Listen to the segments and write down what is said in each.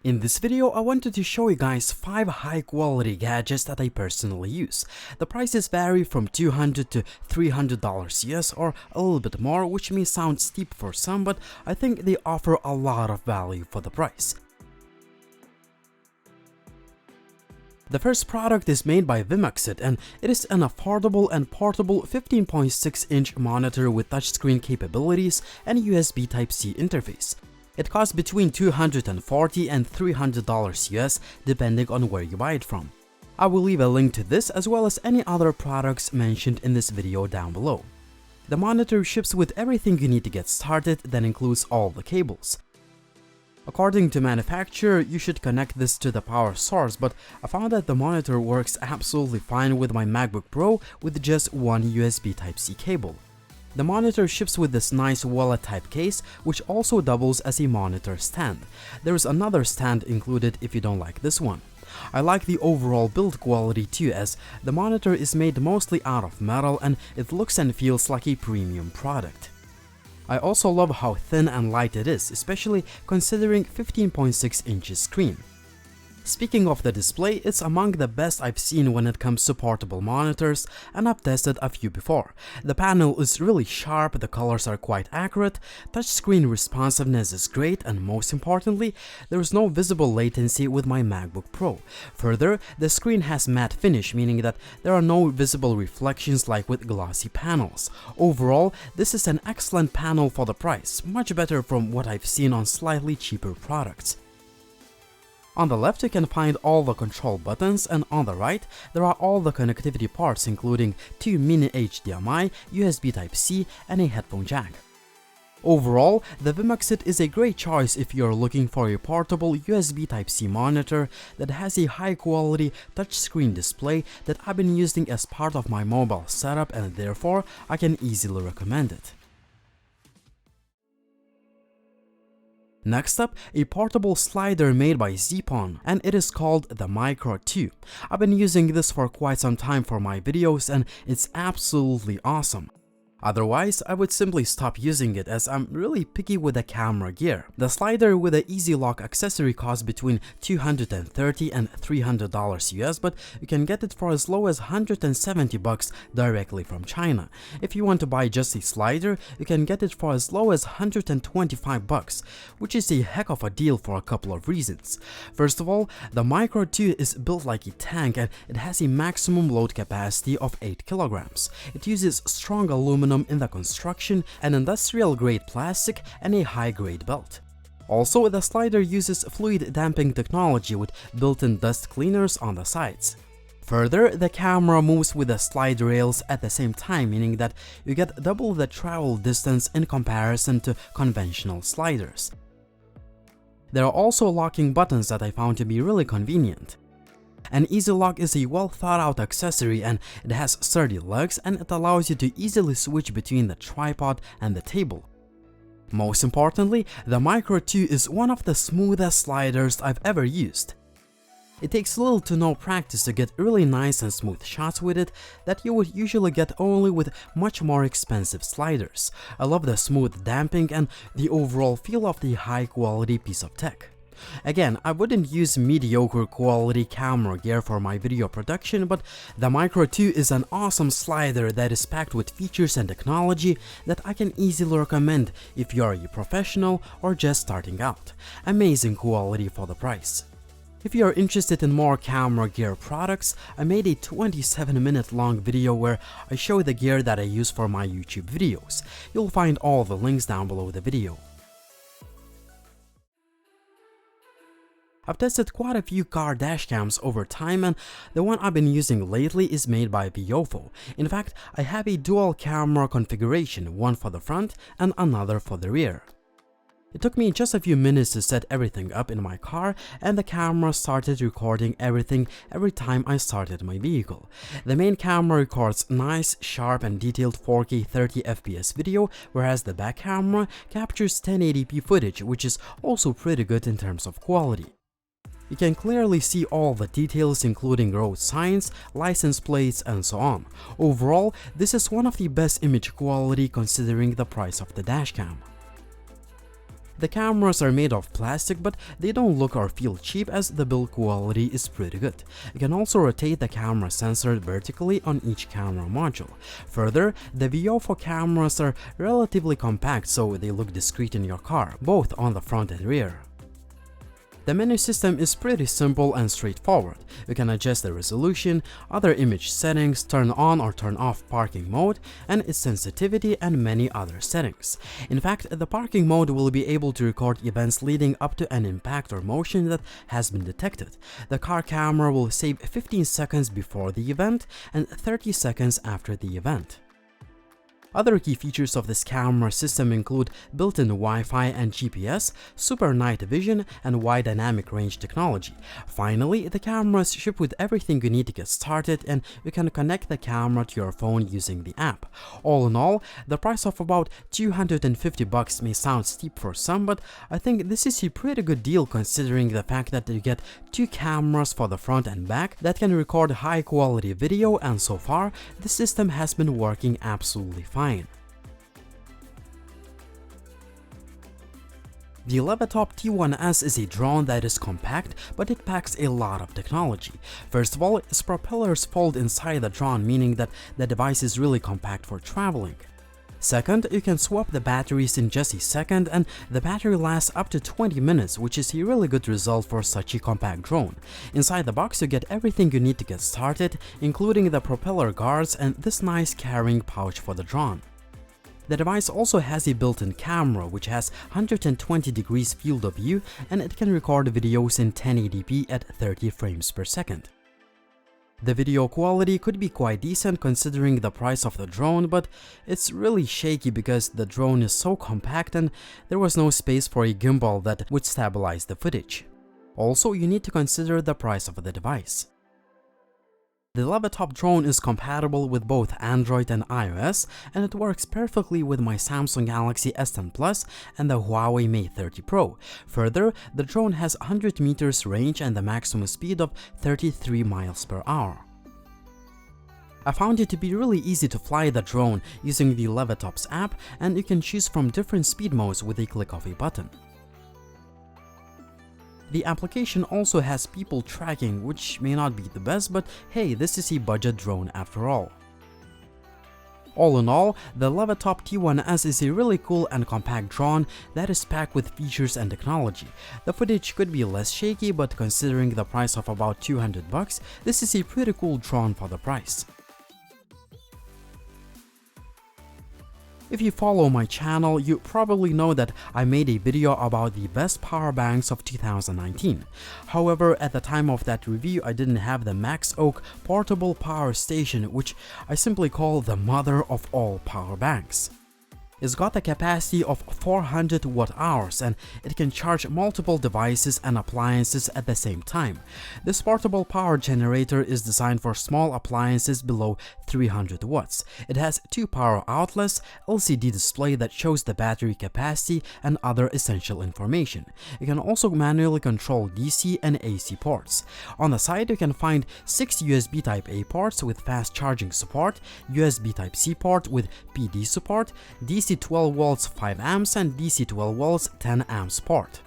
In this video, I wanted to show you guys 5 high quality gadgets that I personally use. The prices vary from $200 to $300 US or a little bit more, which may sound steep for some, but I think they offer a lot of value for the price. The first product is made by Vimexit, and it is an affordable and portable 15.6-inch monitor with touchscreen capabilities and USB Type-C interface. It costs between $240 and $300 US depending on where you buy it from. I will leave a link to this as well as any other products mentioned in this video down below. The monitor ships with everything you need to get started, that includes all the cables. According to manufacturer, you should connect this to the power source, but I found that the monitor works absolutely fine with my MacBook Pro with just one USB Type-C cable. The monitor ships with this nice wallet type case, which also doubles as a monitor stand. There is another stand included if you don't like this one. I like the overall build quality too, as the monitor is made mostly out of metal and it looks and feels like a premium product. I also love how thin and light it is, especially considering 15.6 inches screen. Speaking of the display, it's among the best I've seen when it comes to portable monitors, and I've tested a few before. The panel is really sharp, the colors are quite accurate, touchscreen responsiveness is great, and most importantly, there is no visible latency with my MacBook Pro. Further, the screen has matte finish, meaning that there are no visible reflections like with glossy panels. Overall, this is an excellent panel for the price, much better from what I've seen on slightly cheaper products. On the left you can find all the control buttons, and on the right there are all the connectivity parts including 2 mini HDMI, USB Type-C and a headphone jack. Overall, the Vimexit is a great choice if you're looking for a portable USB Type-C monitor that has a high quality touchscreen display that I've been using as part of my mobile setup, and therefore I can easily recommend it. Next up, a portable slider made by Zeapon, and it is called the Micro 2. I've been using this for quite some time for my videos and it's absolutely awesome. Otherwise, I would simply stop using it as I'm really picky with the camera gear. The slider with the Easy Lock accessory costs between $230 and $300 US, but you can get it for as low as $170 directly from China. If you want to buy just a slider, you can get it for as low as $125, which is a heck of a deal for a couple of reasons. First of all, the Micro 2 is built like a tank and it has a maximum load capacity of 8 kilograms. It uses strong aluminum in the construction, an industrial-grade plastic, and a high-grade belt. Also, the slider uses fluid damping technology with built-in dust cleaners on the sides. Further, the camera moves with the slide rails at the same time, meaning that you get double the travel distance in comparison to conventional sliders. There are also locking buttons that I found to be really convenient. An Easy Lock is a well thought out accessory, and it has sturdy legs and it allows you to easily switch between the tripod and the table. Most importantly, the Micro 2 is one of the smoothest sliders I've ever used. It takes little to no practice to get really nice and smooth shots with it that you would usually get only with much more expensive sliders. I love the smooth damping and the overall feel of the high quality piece of tech. Again, I wouldn't use mediocre quality camera gear for my video production, but the Micro 2 is an awesome slider that is packed with features and technology that I can easily recommend if you are a professional or just starting out. Amazing quality for the price. If you are interested in more camera gear products, I made a 27-minute long video where I show the gear that I use for my YouTube videos. You'll find all the links down below the video. I've tested quite a few car dashcams over time, and the one I've been using lately is made by Viofo. In fact, I have a dual camera configuration, one for the front and another for the rear. It took me just a few minutes to set everything up in my car, and the camera started recording everything every time I started my vehicle. The main camera records nice, sharp and detailed 4K 30fps video, whereas the back camera captures 1080p footage, which is also pretty good in terms of quality. You can clearly see all the details including road signs, license plates and so on. Overall, this is one of the best image quality considering the price of the dashcam. The cameras are made of plastic, but they don't look or feel cheap as the build quality is pretty good. You can also rotate the camera sensor vertically on each camera module. Further, the VO for cameras are relatively compact, so they look discreet in your car, both on the front and rear. The menu system is pretty simple and straightforward. You can adjust the resolution, other image settings, turn on or turn off parking mode, and its sensitivity, and many other settings. In fact, the parking mode will be able to record events leading up to an impact or motion that has been detected. The car camera will save 15 seconds before the event and 30 seconds after the event. Other key features of this camera system include built-in Wi-Fi and GPS, super night vision, and wide dynamic range technology. Finally, the cameras ship with everything you need to get started, and you can connect the camera to your phone using the app. All in all, the price of about $250 may sound steep for some, but I think this is a pretty good deal considering the fact that you get two cameras for the front and back that can record high-quality video, and so far, the system has been working absolutely fine. The Leviatop T1S is a drone that is compact, but it packs a lot of technology. First of all, its propellers fold inside the drone, meaning that the device is really compact for traveling. Second, you can swap the batteries in just a second, and the battery lasts up to 20 minutes, which is a really good result for such a compact drone. Inside the box, you get everything you need to get started, including the propeller guards and this nice carrying pouch for the drone. The device also has a built-in camera which has 120 degrees field of view, and it can record videos in 1080p at 30 frames per second. The video quality could be quite decent considering the price of the drone, but it's really shaky because the drone is so compact and there was no space for a gimbal that would stabilize the footage. Also, you need to consider the price of the device. The Leviatop drone is compatible with both Android and iOS, and it works perfectly with my Samsung Galaxy S10 Plus and the Huawei Mate 30 Pro. Further, the drone has 100 meters range and the maximum speed of 33 miles per hour. I found it to be really easy to fly the drone using the Leviatop's app, and you can choose from different speed modes with a click of a button. The application also has people tracking, which may not be the best, but hey, this is a budget drone after all. All in all, the Leviatop T1S is a really cool and compact drone that is packed with features and technology. The footage could be less shaky, but considering the price of about $200, this is a pretty cool drone for the price. If you follow my channel, you probably know that I made a video about the best power banks of 2019. However, at the time of that review, I didn't have the MaxOak portable power station, which I simply call the mother of all power banks. It's got a capacity of 400 watt-hours, and it can charge multiple devices and appliances at the same time. This portable power generator is designed for small appliances below 300 watts. It has two power outlets, LCD display that shows the battery capacity, and other essential information. You can also manually control DC and AC ports. On the side, you can find 6 USB Type-A ports with fast charging support, USB Type-C port with PD support, DC 12 volts 5 amps and DC 12 volts 10 amps port.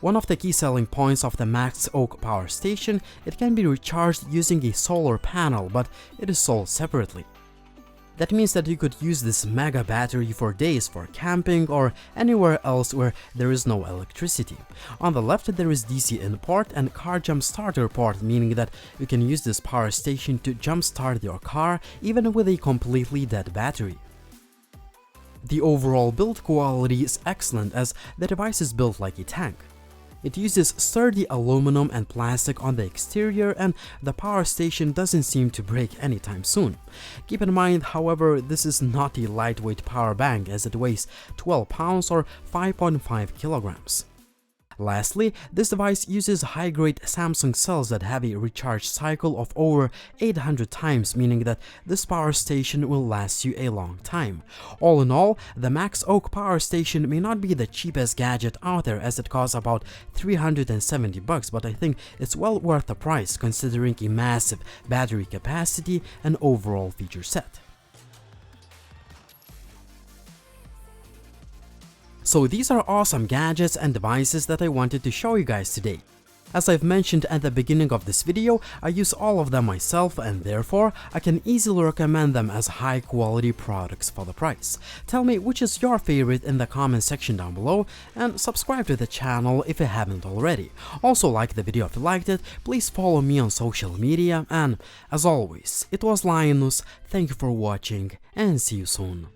One of the key selling points of the MaxOak power station, it can be recharged using a solar panel, but it is sold separately. That means that you could use this mega battery for days for camping or anywhere else where there is no electricity. On the left there is DC in port and car jump starter port, meaning that you can use this power station to jump start your car even with a completely dead battery. The overall build quality is excellent as the device is built like a tank. It uses sturdy aluminum and plastic on the exterior, and the power station doesn't seem to break anytime soon. Keep in mind, however, this is not a lightweight power bank as it weighs 12 pounds or 5.5 kilograms. Lastly, this device uses high-grade Samsung cells that have a recharge cycle of over 800 times, meaning that this power station will last you a long time. All in all, the MaxOak power station may not be the cheapest gadget out there as it costs about $370, but I think it's well worth the price considering a massive battery capacity and overall feature set. So these are awesome gadgets and devices that I wanted to show you guys today. As I've mentioned at the beginning of this video, I use all of them myself and therefore I can easily recommend them as high quality products for the price. Tell me which is your favorite in the comment section down below and subscribe to the channel if you haven't already. Also like the video if you liked it, please follow me on social media, and as always, it was Linus, thank you for watching and see you soon.